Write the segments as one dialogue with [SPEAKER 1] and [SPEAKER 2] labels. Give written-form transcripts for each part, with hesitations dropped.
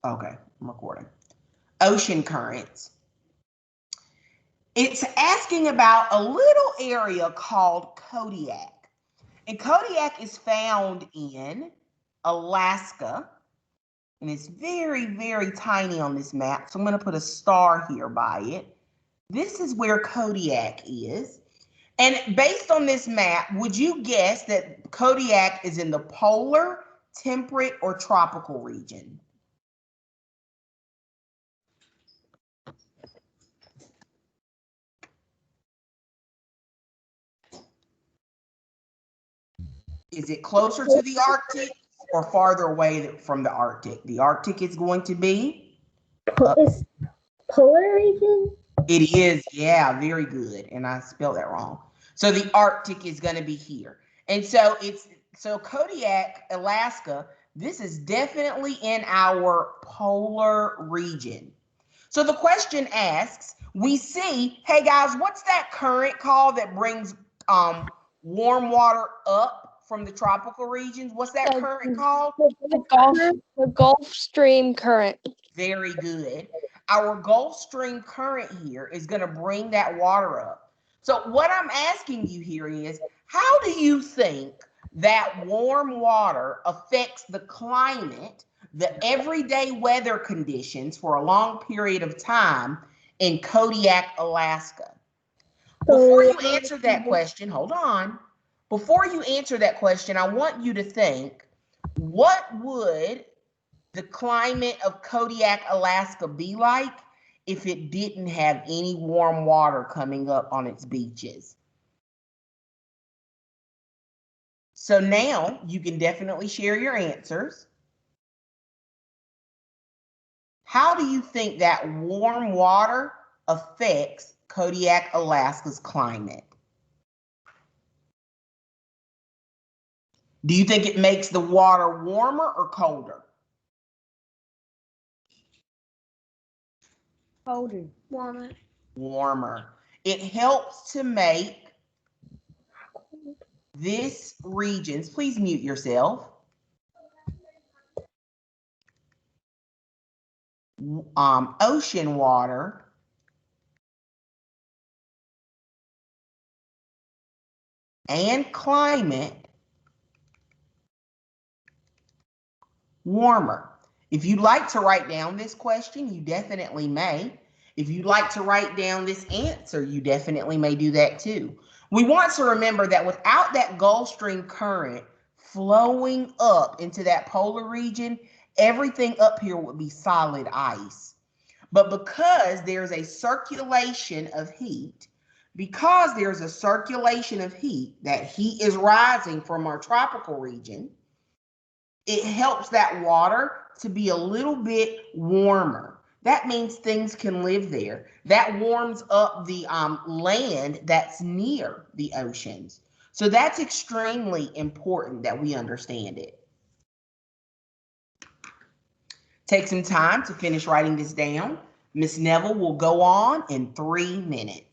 [SPEAKER 1] Okay, I'm recording. Ocean currents. It's asking about a little area called Kodiak. And Kodiak is found in Alaska. And it's very, very tiny on this map. So I'm going to put a star here by it. This is where Kodiak is. And based on this map, would you guess that Kodiak is in the polar, temperate, or tropical region? Is it closer to the Arctic or farther away from the Arctic? The Arctic is going to be up.
[SPEAKER 2] Is polar region?
[SPEAKER 1] It is, yeah, very good. And I spelled that wrong. So the Arctic is going to be here. And so Kodiak, Alaska, this is definitely in our polar region. So the question asks, we see, hey guys, what's that current called that brings warm water up from the tropical regions? What's that current called?
[SPEAKER 3] The Gulf Stream current.
[SPEAKER 1] Very good. Our Gulf Stream current here is going to bring that water up. So what I'm asking you here is, how do you think that warm water affects the climate, the everyday weather conditions for a long period of time in Kodiak, Alaska? Before you answer that question, hold on. Before you answer that question, I want you to think, what would the climate of Kodiak, Alaska be like if it didn't have any warm water coming up on its beaches? So now you can definitely share your answers. How do you think that warm water affects Kodiak, Alaska's climate? Do you think it makes the water warmer or colder?
[SPEAKER 2] Colder. Warmer.
[SPEAKER 1] Warmer. It helps to make this regions, please mute yourself. Ocean water and climate warmer. If you'd like to write down this question, you definitely may. If you'd like to write down this answer, you definitely may do that too. We want to remember that without that Gulf Stream current flowing up into that polar region, everything up here would be solid ice. But because there's a circulation of heat, that heat is rising from our tropical region, it helps that water to be a little bit warmer. That means things can live there. That warms up the land that's near the oceans. So that's extremely important that we understand it. Take some time to finish writing this down. Miss Neville will go on in 3 minutes.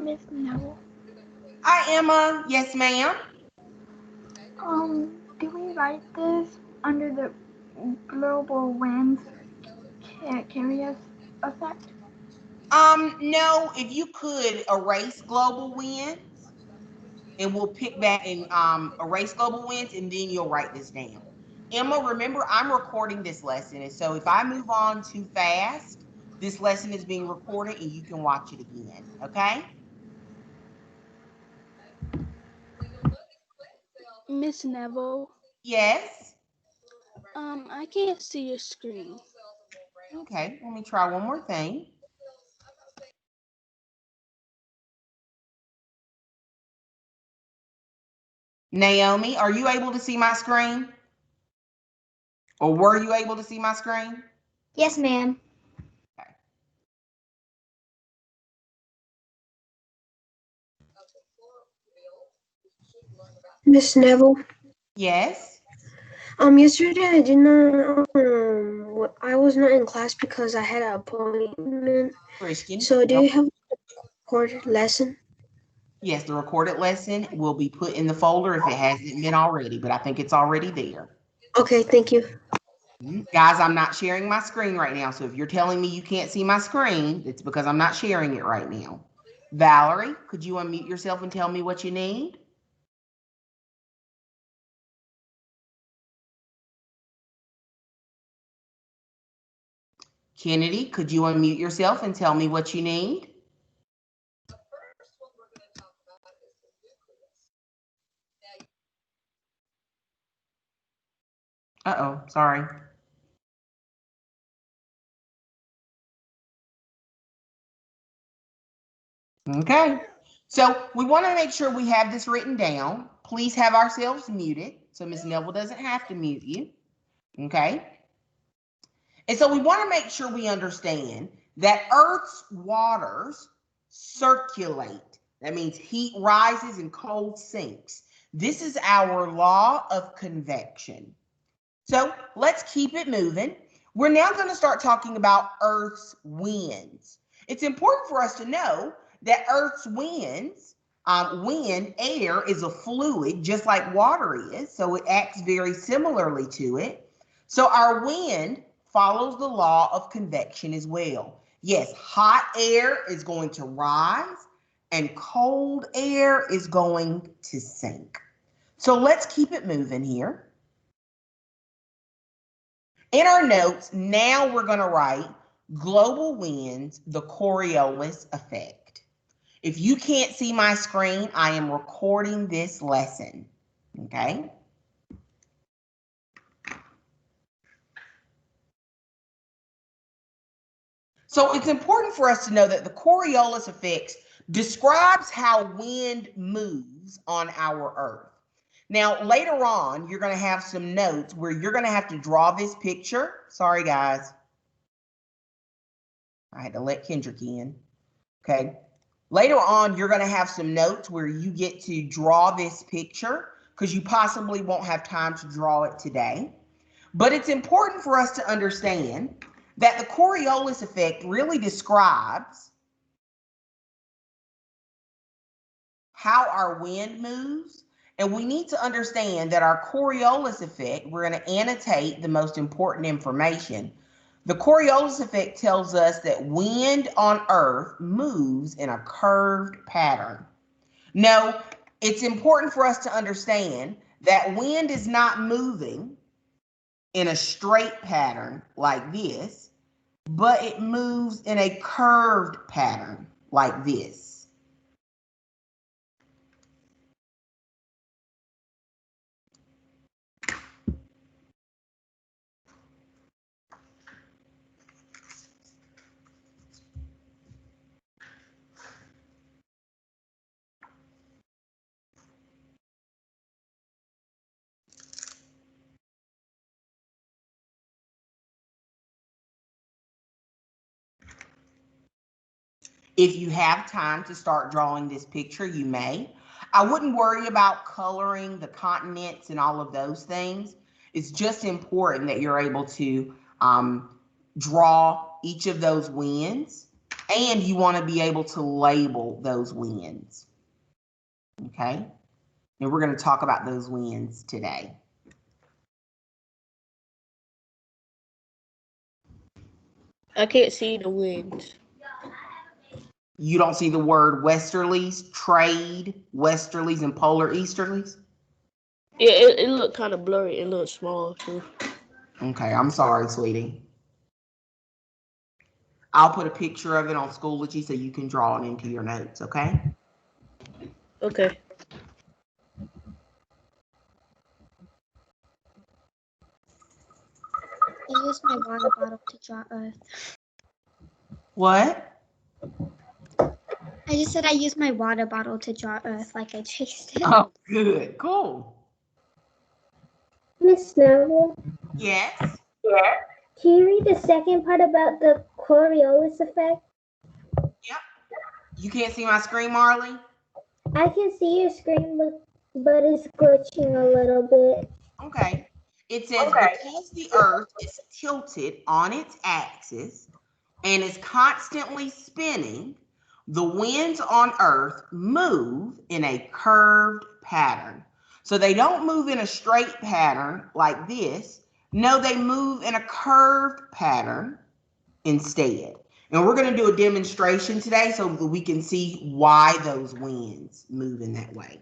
[SPEAKER 2] Miss Neville.
[SPEAKER 1] Hi, Emma. Yes, ma'am.
[SPEAKER 2] Do we write this under the global winds carrier effect?
[SPEAKER 1] No, if you could erase global winds, and we'll pick back and erase global winds, and then you'll write this down. Emma, remember, I'm recording this lesson, and so if I move on too fast, this lesson is being recorded and you can watch it again, okay?
[SPEAKER 2] Miss Neville.
[SPEAKER 1] Yes.
[SPEAKER 2] I can't see your screen.
[SPEAKER 1] Okay, let me try one more thing. Naomi, are you able to see my screen? Or were you able to see my screen?
[SPEAKER 2] Yes, ma'am.
[SPEAKER 1] Okay.
[SPEAKER 4] Miss Neville.
[SPEAKER 1] Yes.
[SPEAKER 4] Yesterday I did not. I was not in class because I had an appointment.
[SPEAKER 1] Christian.
[SPEAKER 4] So do you have a recorded lesson?
[SPEAKER 1] Yes, the recorded lesson will be put in the folder if it hasn't been already, but I think it's already there.
[SPEAKER 4] Okay, thank you.
[SPEAKER 1] Guys, I'm not sharing my screen right now. So if you're telling me you can't see my screen, it's because I'm not sharing it right now. Valerie, could you unmute yourself and tell me what you need? Kennedy, could you unmute yourself and tell me what you need? Uh-oh, sorry. Okay, so we want to make sure we have this written down. Please have ourselves muted so Ms. Neville doesn't have to mute you. Okay. And so we want to make sure we understand that Earth's waters circulate. That means heat rises and cold sinks. This is our law of convection. So let's keep it moving. We're now going to start talking about Earth's winds. It's important for us to know that Earth's winds, wind, air is a fluid just like water is. So it acts very similarly to it. So our wind follows the law of convection as well. Yes, hot air is going to rise and cold air is going to sink. So let's keep it moving here. In our notes, now we're going to write global winds, the Coriolis effect. If you can't see my screen, I am recording this lesson, okay? So it's important for us to know that the Coriolis effect describes how wind moves on our Earth. Now, later on, you're going to have some notes where you're going to have to draw this picture. Sorry, guys. I had to let Kendrick in. Okay. Later on, you're going to have some notes where you get to draw this picture because you possibly won't have time to draw it today. But it's important for us to understand that the Coriolis effect really describes how our wind moves. And we need to understand that our Coriolis effect, we're going to annotate the most important information. The Coriolis effect tells us that wind on Earth moves in a curved pattern. Now, it's important for us to understand that wind is not moving in a straight pattern like this, but it moves in a curved pattern like this. If you have time to start drawing this picture, you may. I wouldn't worry about coloring the continents and all of those things. It's just important that you're able to draw each of those winds, and you want to be able to label those winds. Okay? And we're going to talk about those winds today.
[SPEAKER 3] I can't see the winds.
[SPEAKER 1] You don't see the word westerlies, trade, westerlies, and polar easterlies?
[SPEAKER 3] Yeah, it looked kind of blurry. It looked small too.
[SPEAKER 1] Okay, I'm sorry, sweetie. I'll put a picture of it on Schoology so you can draw it into your notes, okay?
[SPEAKER 3] Okay.
[SPEAKER 2] used my water bottle to draw Earth.
[SPEAKER 1] What?
[SPEAKER 2] I just said I used my water bottle to draw Earth, like I traced it.
[SPEAKER 1] Oh, good. Cool.
[SPEAKER 5] Miss Snowball,
[SPEAKER 1] Yes.
[SPEAKER 5] can you read the second part about the Coriolis effect?
[SPEAKER 1] You can't see my screen, Marley?
[SPEAKER 5] I can see your screen, but it's glitching a little bit.
[SPEAKER 1] Okay. It says because the Earth is tilted on its axis and is constantly spinning, the winds on Earth move in a curved pattern. So they don't move in a straight pattern like this. No, they move in a curved pattern instead. And we're going to do a demonstration today so that we can see why those winds move in that way.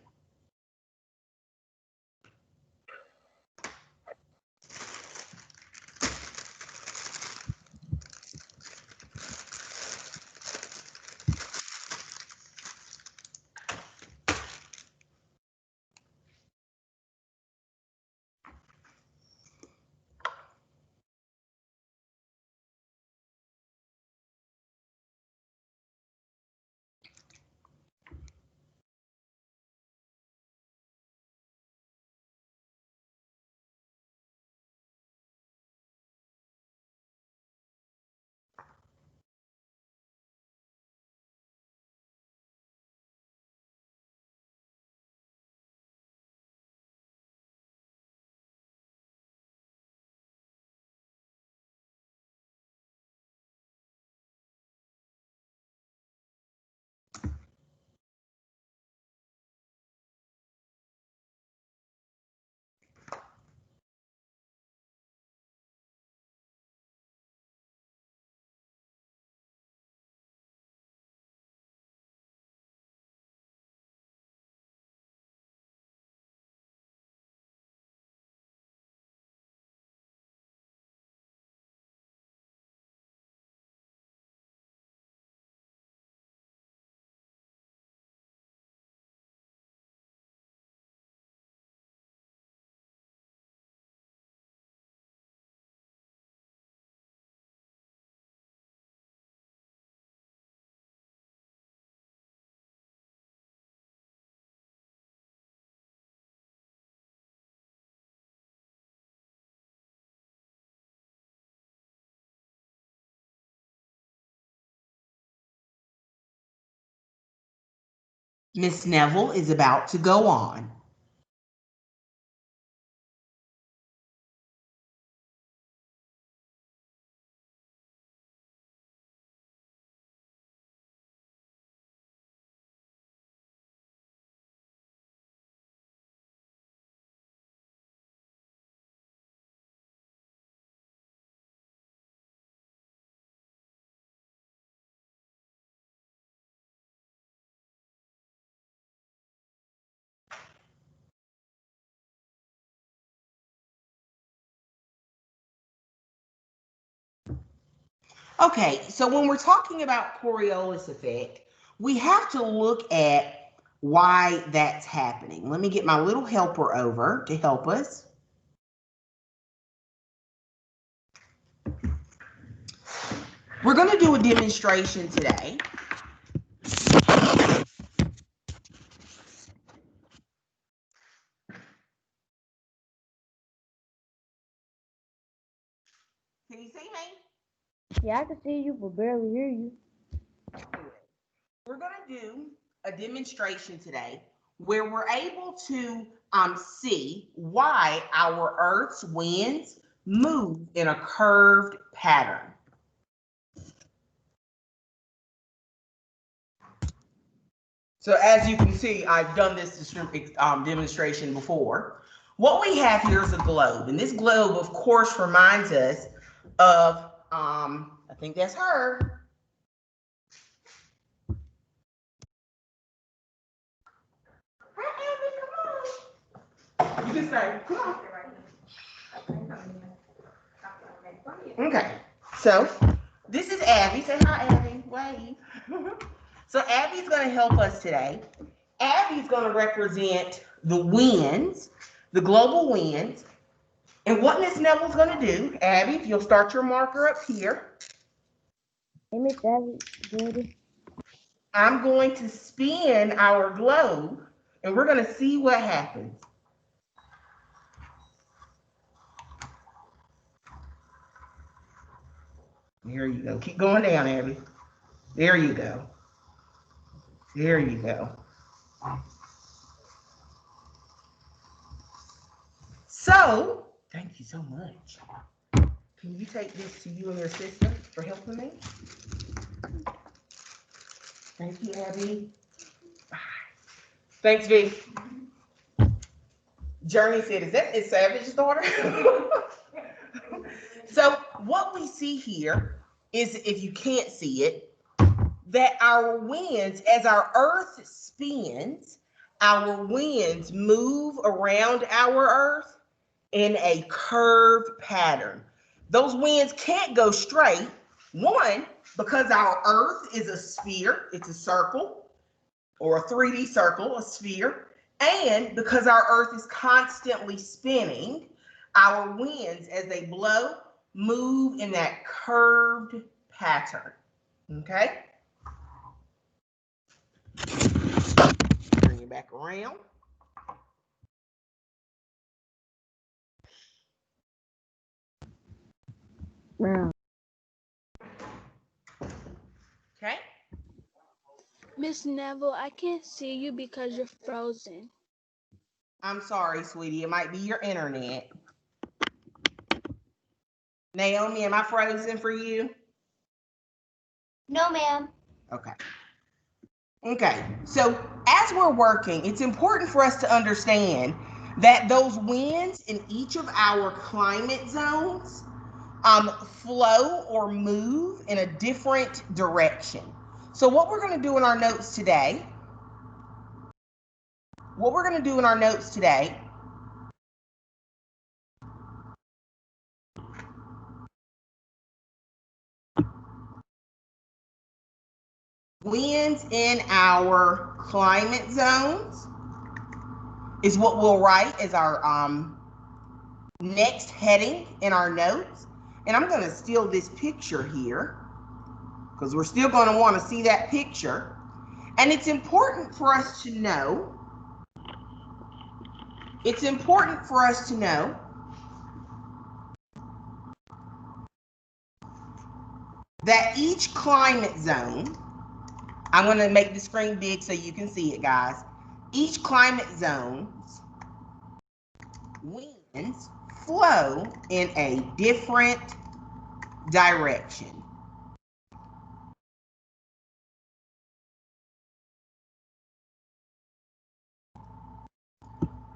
[SPEAKER 1] Miss Neville is about to go on. Okay, so when we're talking about Coriolis effect, we have to look at why that's happening. Let me get my little helper over to help us. We're going to do a demonstration today. Can you see me?
[SPEAKER 5] Yeah, I can see you, but barely hear you.
[SPEAKER 1] We're going to do a demonstration today where we're able to see why our Earth's winds move in a curved pattern. So as you can see, I've done this demonstration before. What we have here is a globe, and this globe, of course, reminds us of, I think that's her. Hi, Abby, come on. You can say, come on. Okay, so this is Abby. Say hi, Abby. Wave. So Abby's going to help us today. Abby's going to represent the winds, the global winds, And what Miss Neville's going to do, Abby, if you'll start your marker up here,
[SPEAKER 5] Hey, Miss Abby, good.
[SPEAKER 1] I'm going to spin our globe and we're going to see what happens. There you go. Keep going down, Abby. There you go. There you go. So, thank you so much. Can you take this to you and your sister for helping me? Thank you, Abby. Bye. Thanks, V. Journey said, is that Miss Savage's daughter? So what we see here is, if you can't see it, that our winds, as our earth spins, our winds move around our earth in a curved pattern. Those winds can't go straight. One, because our earth is a sphere, it's a circle, or a 3D circle, a sphere. And because our earth is constantly spinning, our winds, as they blow, move in that curved pattern. Okay? Bring it back around.
[SPEAKER 5] Wow.
[SPEAKER 1] Okay?
[SPEAKER 3] Miss Neville, I can't see you because you're frozen.
[SPEAKER 1] I'm sorry, sweetie. It might be your internet. Naomi, am I frozen for you?
[SPEAKER 2] No, ma'am.
[SPEAKER 1] Okay. Okay. So as we're working, it's important for us to understand that those winds in each of our climate zones flow or move in a different direction. So what we're going to do in our notes today, winds in our climate zones is what we'll write as our next heading in our notes. And I'm going to steal this picture here because we're still going to want to see that picture. And it's important for us to know, that each climate zone, I'm going to make the screen big so you can see it, guys. Each climate zone's winds flow in a different direction.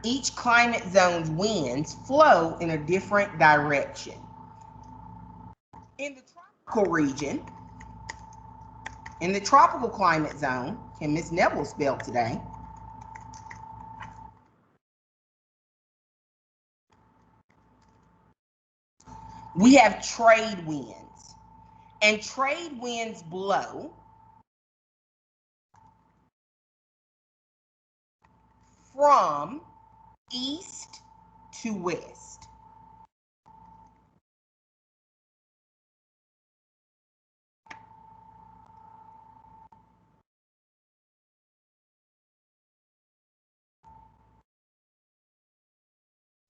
[SPEAKER 1] Each climate zone's winds flow in a different direction. In the tropical region, in the tropical climate zone, can Miss Neville spell today? We have trade winds, and trade winds blow from east to west.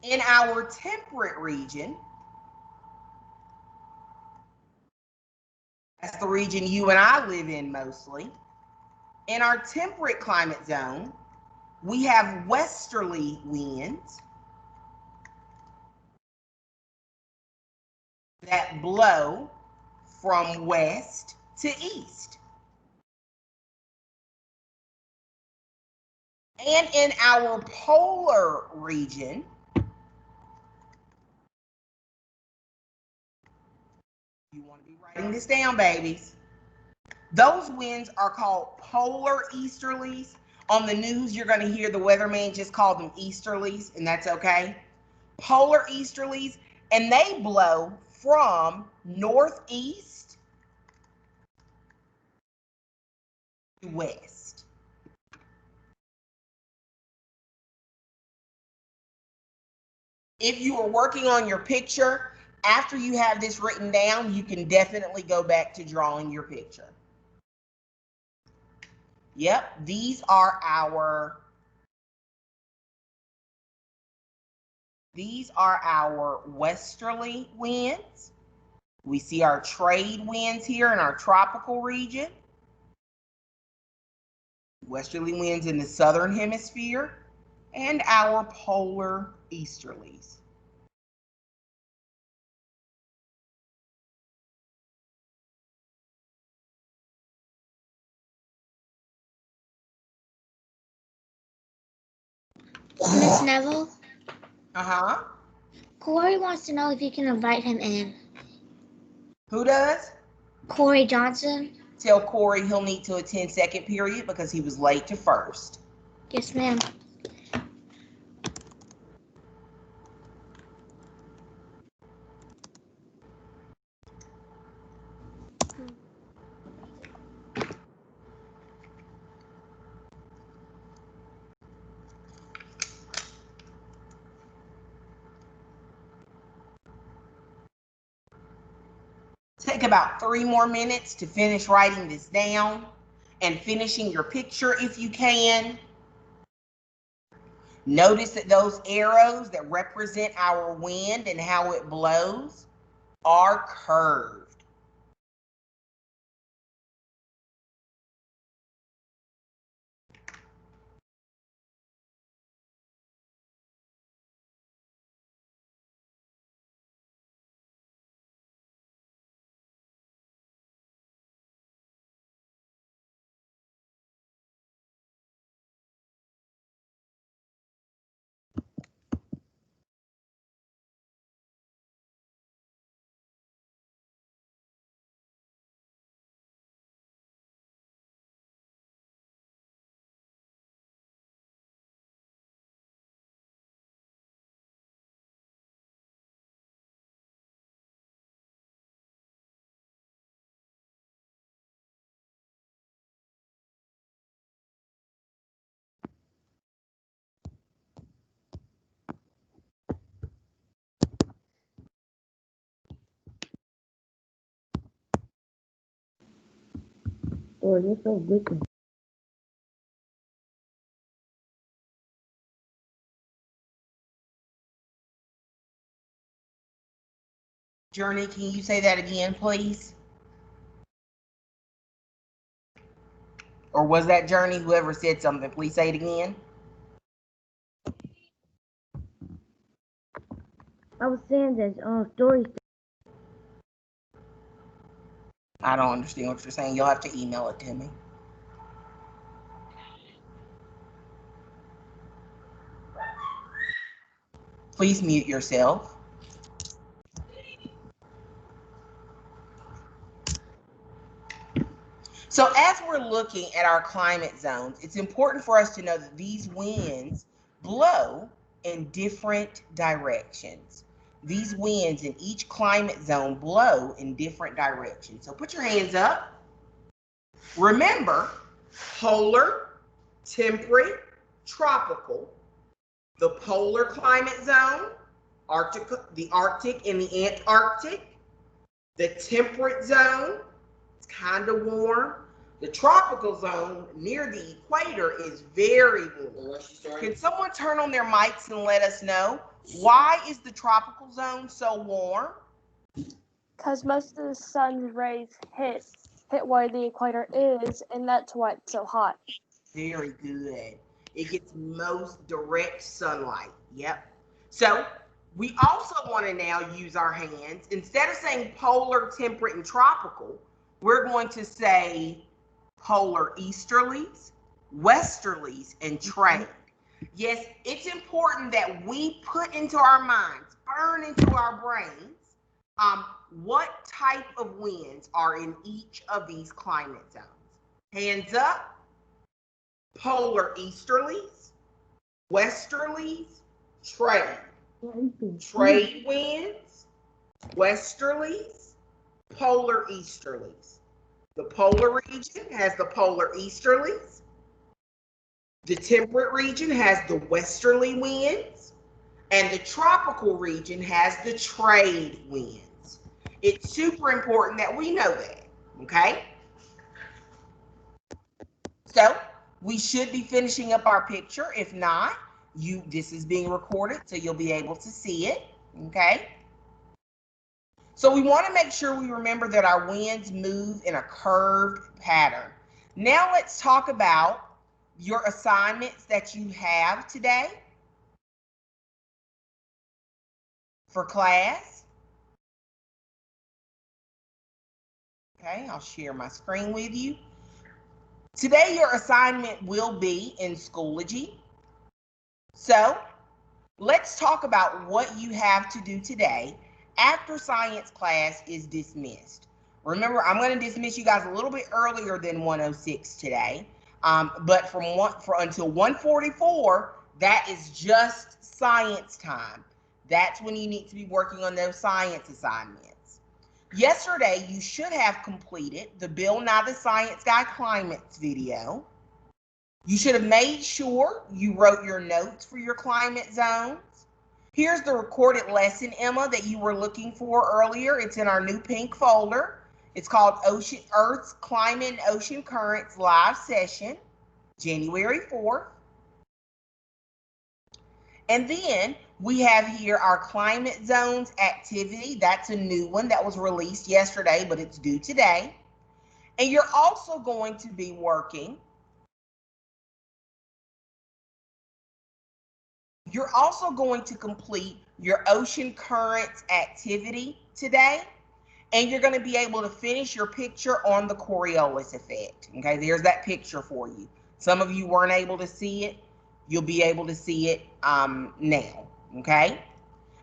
[SPEAKER 1] In our temperate region, that's the region you and I live in mostly. In our temperate climate zone, we have westerly winds that blow from west to east. And in our polar region, you want to be writing this down, babies. Those winds are called polar easterlies. On the news, you're going to hear the weatherman just call them easterlies, and that's okay. Polar easterlies, and they blow from northeast to west. if you are working on your picture, after you have this written down, you can definitely go back to drawing your picture. Yep, these are our westerly winds. We see our trade winds here in our tropical region. Westerly winds in the southern hemisphere, and our polar easterlies.
[SPEAKER 2] Miss Neville,
[SPEAKER 1] Uh-huh.
[SPEAKER 2] Corey wants to know if you can invite him in.
[SPEAKER 1] Who does?
[SPEAKER 2] Corey Johnson.
[SPEAKER 1] Tell Corey he'll need to attend second period because he was late to first.
[SPEAKER 2] Yes, ma'am.
[SPEAKER 1] Take about 3 more minutes to finish writing this down and finishing your picture if you can. Notice that those arrows that represent our wind and how it blows are curved.
[SPEAKER 6] Oh, you're so wicked.
[SPEAKER 1] Journey, can you say that again, please? Or was that Journey? Whoever said something, please say it again.
[SPEAKER 6] I was saying that stories.
[SPEAKER 1] I don't understand what you're saying. You'll have to email it to me. Please mute yourself. So as we're looking at our climate zones, it's important for us to know that these winds blow in different directions. These winds in each climate zone blow in different directions. So put your hands up. Remember, polar, temperate, tropical, the polar climate zone, the Arctic and the Antarctic, the temperate zone, it's kind of warm. The tropical zone near the equator is very warm. Can someone turn on their mics and let us know why is the tropical zone so warm?
[SPEAKER 3] Because most of the sun's rays hit where the equator is, and that's why it's so hot.
[SPEAKER 1] Very good. It gets most direct sunlight. Yep. So we also want to now use our hands. Instead of saying polar, temperate, and tropical, we're going to say polar easterlies, westerlies, and trade. Yes, it's important that we put into our minds, burn into our brains, what type of winds are in each of these climate zones. Hands up. Polar easterlies, westerlies, trade. Trade winds, westerlies, polar easterlies. The polar region has the polar easterlies. The temperate region has the westerly winds. And the tropical region has the trade winds. It's super important that we know that, okay? So we should be finishing up our picture. If not, this is being recorded, so you'll be able to see it, okay? So we want to make sure we remember that our winds move in a curved pattern. Now let's talk about your assignments that you have today for class. Okay, I'll share my screen with you. Today, your assignment will be in Schoology. So let's talk about what you have to do today after science class is dismissed. Remember, I'm going to dismiss you guys a little bit earlier than 1:06 today, but until 1:44, that is just science time. That's when you need to be working on those science assignments. Yesterday, you should have completed the Bill Nye the Science Guy climates video. You should have made sure you wrote your notes for your climate zones. Here's the recorded lesson, Emma, that you were looking for earlier. It's in our new pink folder. It's called Earth's Climate and Ocean Currents Live Session, January 4th. And then we have here our climate zones activity. That's a new one that was released yesterday, but it's due today. And you're also going to be working. You're also going to complete your ocean currents activity today. And you're going to be able to finish your picture on the Coriolis effect. Okay, there's that picture for you. Some of you weren't able to see it. You'll be able to see it now. Okay,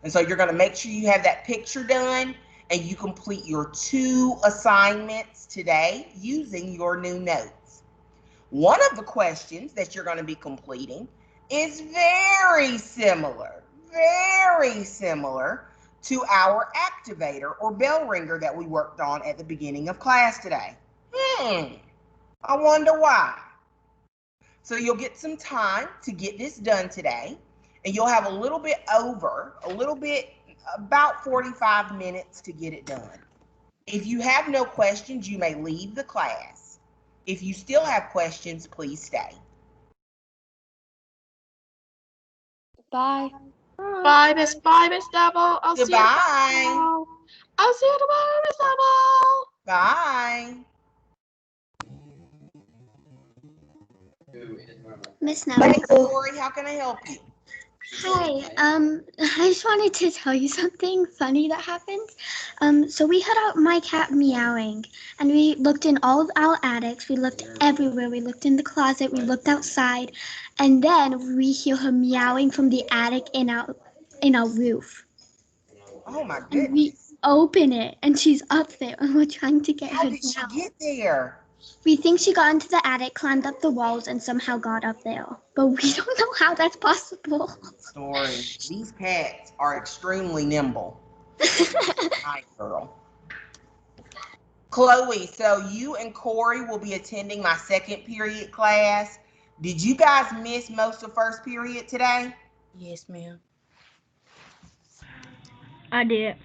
[SPEAKER 1] and so you're going to make sure you have that picture done and you complete your 2 assignments today using your new notes. One of the questions that you're going to be completing is very similar to our activator or bell ringer that we worked on at the beginning of class today. I wonder why. So you'll get some time to get this done today, and you'll have about 45 minutes to get it done. If you have no questions, you may leave the class. If you still have questions, please stay.
[SPEAKER 3] Bye.
[SPEAKER 7] Bye, Miss Double. I'll see you
[SPEAKER 1] Goodbye.
[SPEAKER 7] tomorrow. I'll see you tomorrow, Miss Double.
[SPEAKER 1] Bye.
[SPEAKER 2] Miss
[SPEAKER 1] Hey,
[SPEAKER 2] Noah.
[SPEAKER 1] Corey, how can I help you?
[SPEAKER 2] Hi. I just wanted to tell you something funny that happened. So we heard my cat meowing, and we looked in all of our attics. We looked everywhere. We looked in the closet. We looked outside, and then we hear her meowing from the attic in our roof.
[SPEAKER 1] Oh my
[SPEAKER 2] And we
[SPEAKER 1] goodness.
[SPEAKER 2] open it, and she's up there, and we're trying to get
[SPEAKER 1] How
[SPEAKER 2] her
[SPEAKER 1] did she
[SPEAKER 2] down.
[SPEAKER 1] get there?
[SPEAKER 2] We think she got into the attic, climbed up the walls, and somehow got up there. But we don't know how that's possible.
[SPEAKER 1] Story. These cats are extremely nimble. Hi, girl. Chloe, so you and Corey will be attending my second period class. Did you guys miss most of first period today?
[SPEAKER 7] Yes, ma'am.
[SPEAKER 6] I did.